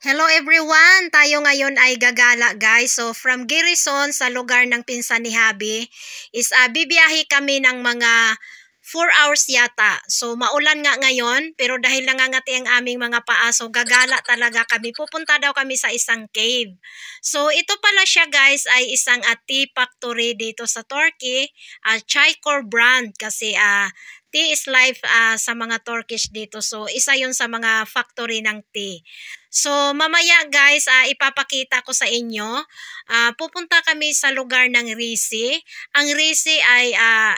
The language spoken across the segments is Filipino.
Hello everyone! Tayo ngayon ay gagala guys. So from Garrison sa lugar ng pinsan ni Habi is bibiyahe kami ng mga 4 hours yata. So maulan nga ngayon pero dahil nangangati ang aming mga paa so gagala talaga kami. Pupunta daw kami sa isang cave. So ito pala siya guys ay isang tea factory dito sa Turkey. Chaykor brand kasi tea is life sa mga Turkish dito. So isa yun sa mga factory ng tea. So, mamaya guys, ipapakita ko sa inyo. Pupunta kami sa lugar ng Risi. Ang Risi ay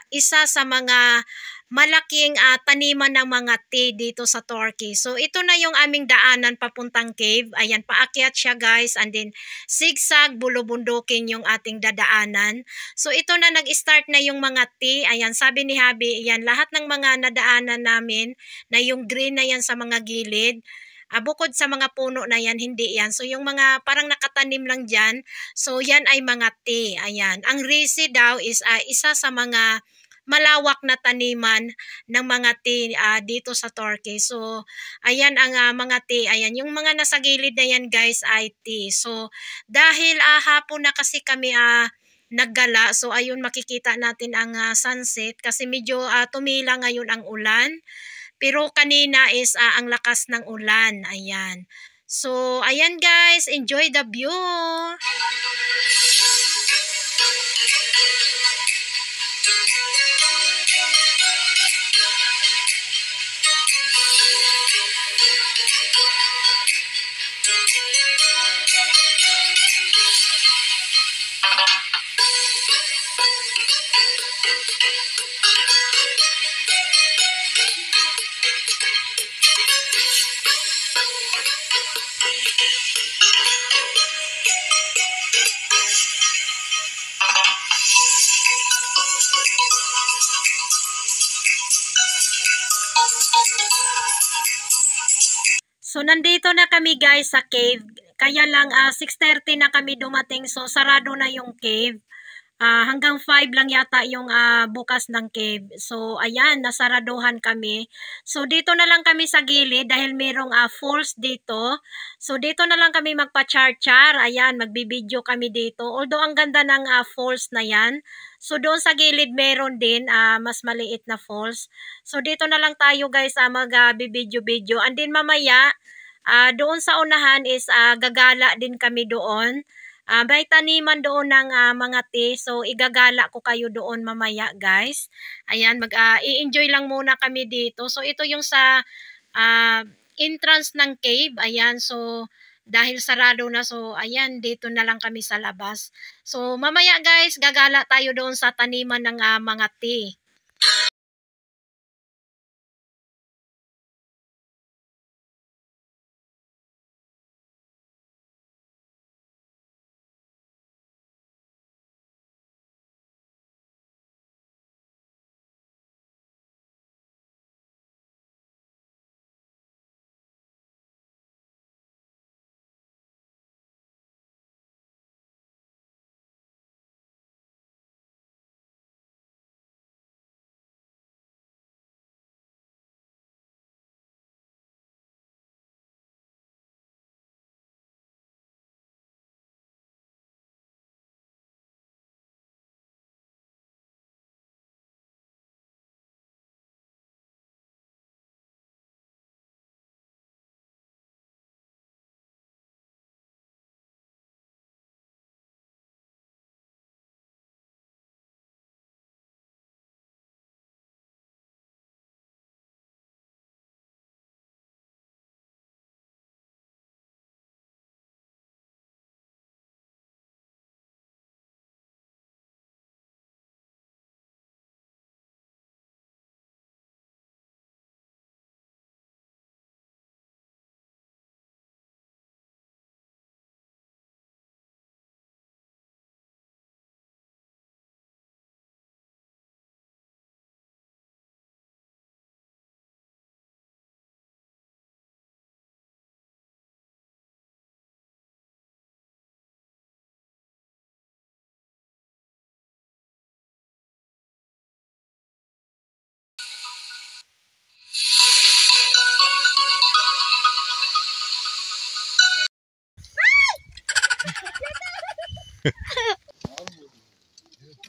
isa sa mga malaking taniman ng mga tea dito sa Turkey. So, ito na yung aming daanan papuntang cave. Ayan, paakyat siya guys. And then, zigzag, bulubundukin yung ating dadaanan. So, ito na nag-start na yung mga tea. Ayan, sabi ni Habi, ayan, lahat ng mga nadaanan namin na yung green na yan sa mga gilid. Bukod sa mga puno na yan, hindi yan. So, yung mga parang nakatanim lang dyan, so yan ay mga tea. Ayan. Ang risi daw is isa sa mga malawak na taniman ng mga tea dito sa Turkey. So, ayan ang mga tea. Ayan, yung mga nasa gilid na yan guys ay tea. So, dahil hapon na kasi kami naggala, so ayun makikita natin ang sunset kasi medyo tumila ngayon ang ulan. Pero kanina is ang lakas ng ulan. Ayan. So, ayan guys. Enjoy the view. So, nandito na kami guys sa cave. Kaya lang 6:30 na kami dumating. So, sarado na yung cave. Hanggang 5 lang yata yung bukas ng cave. So, ayan, nasaraduhan kami. So, dito na lang kami sa gilid dahil merong falls dito. So, dito na lang kami magpa-char-char. Ayan, magbibideo kami dito. Although, ang ganda ng falls na yan. So, doon sa gilid meron din mas maliit na falls. So, dito na lang tayo guys mag-bibideo-video. And then, mamaya, doon sa unahan is gagala din kami doon. May taniman doon ng mga tea. So, igagala ko kayo doon mamaya, guys. Ayan, i-enjoy lang muna kami dito. So, ito yung sa entrance ng cave. Ayan, so, dahil sarado na, so, ayan, dito na lang kami sa labas. So, mamaya, guys, gagala tayo doon sa taniman ng mga tea.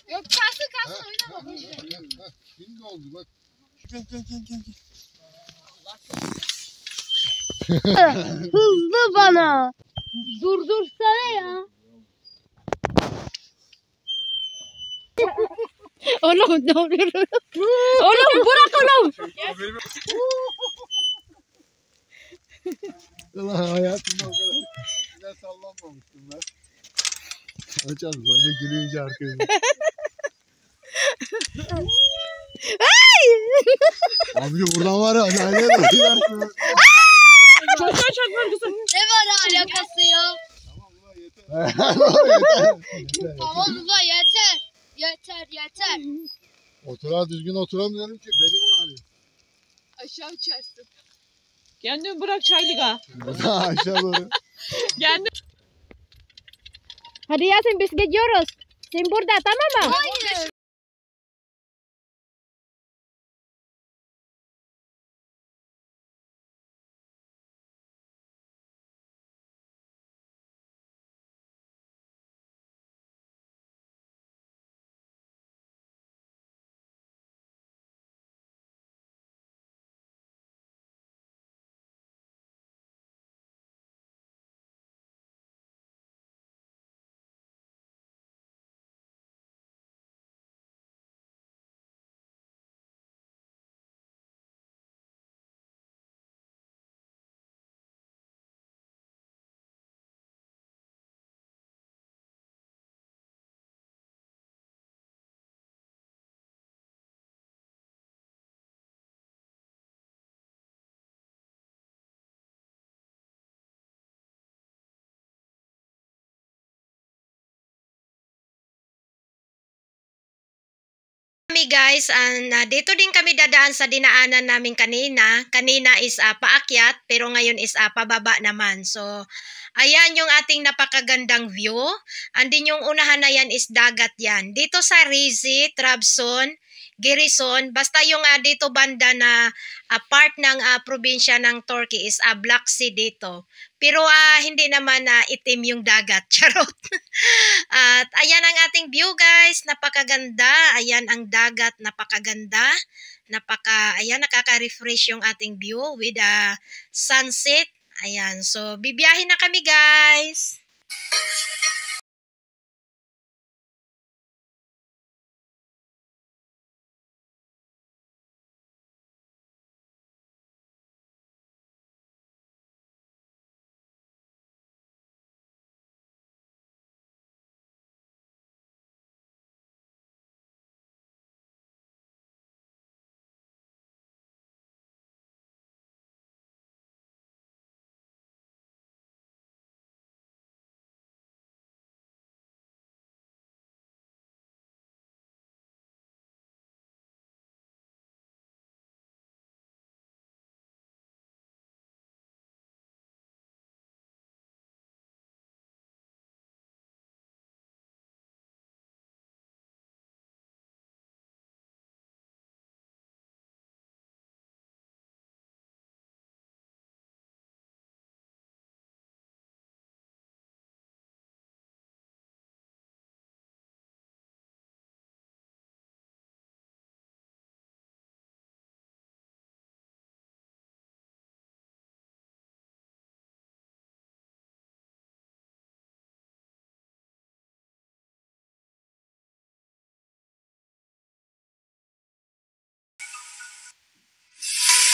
Yok kalsın oynama. Şimdi oldu bak. Gel. Hızlı bana. Durdursana ya. Oğlum ne oluyor? Oğlum bırak oğlum. Ulan hayatımda o kadar güzel sallanmamıştım ben. Açarız böyle gülünce arkaya. Abi buradan var ya. Nereye bakıyorsun? Ne var alakası ya? Tamam ulan yeter. Tamam ulan yeter. Yeter. Düzgün oturamıyorum ki benim ağrıyor. Aşağı uçarsın. Kendini bırak çaylığa. Aşağı doğru. Kendi. Hadi Yasin biz gidiyoruz. Sen burada tamam mı? Hayır. Kami guys, dito din kami dadaan sa dinaanan namin kanina. Kanina is paakyat, pero ngayon is pababa naman. So, ayan yung ating napakagandang view. Andin yung unahan na yan is dagat yan. Dito sa Rizzi, Trabzon, Giresun, basta yung dito banda na part ng probinsya ng Turkey is Black Sea dito. Pero hindi naman itim yung dagat. Charot. At ayan ang ating view guys. Napakaganda. Ayan ang dagat. Napakaganda. Ayan, nakaka-refresh yung ating view with sunset. Ayan. So, bibiyahin na kami guys.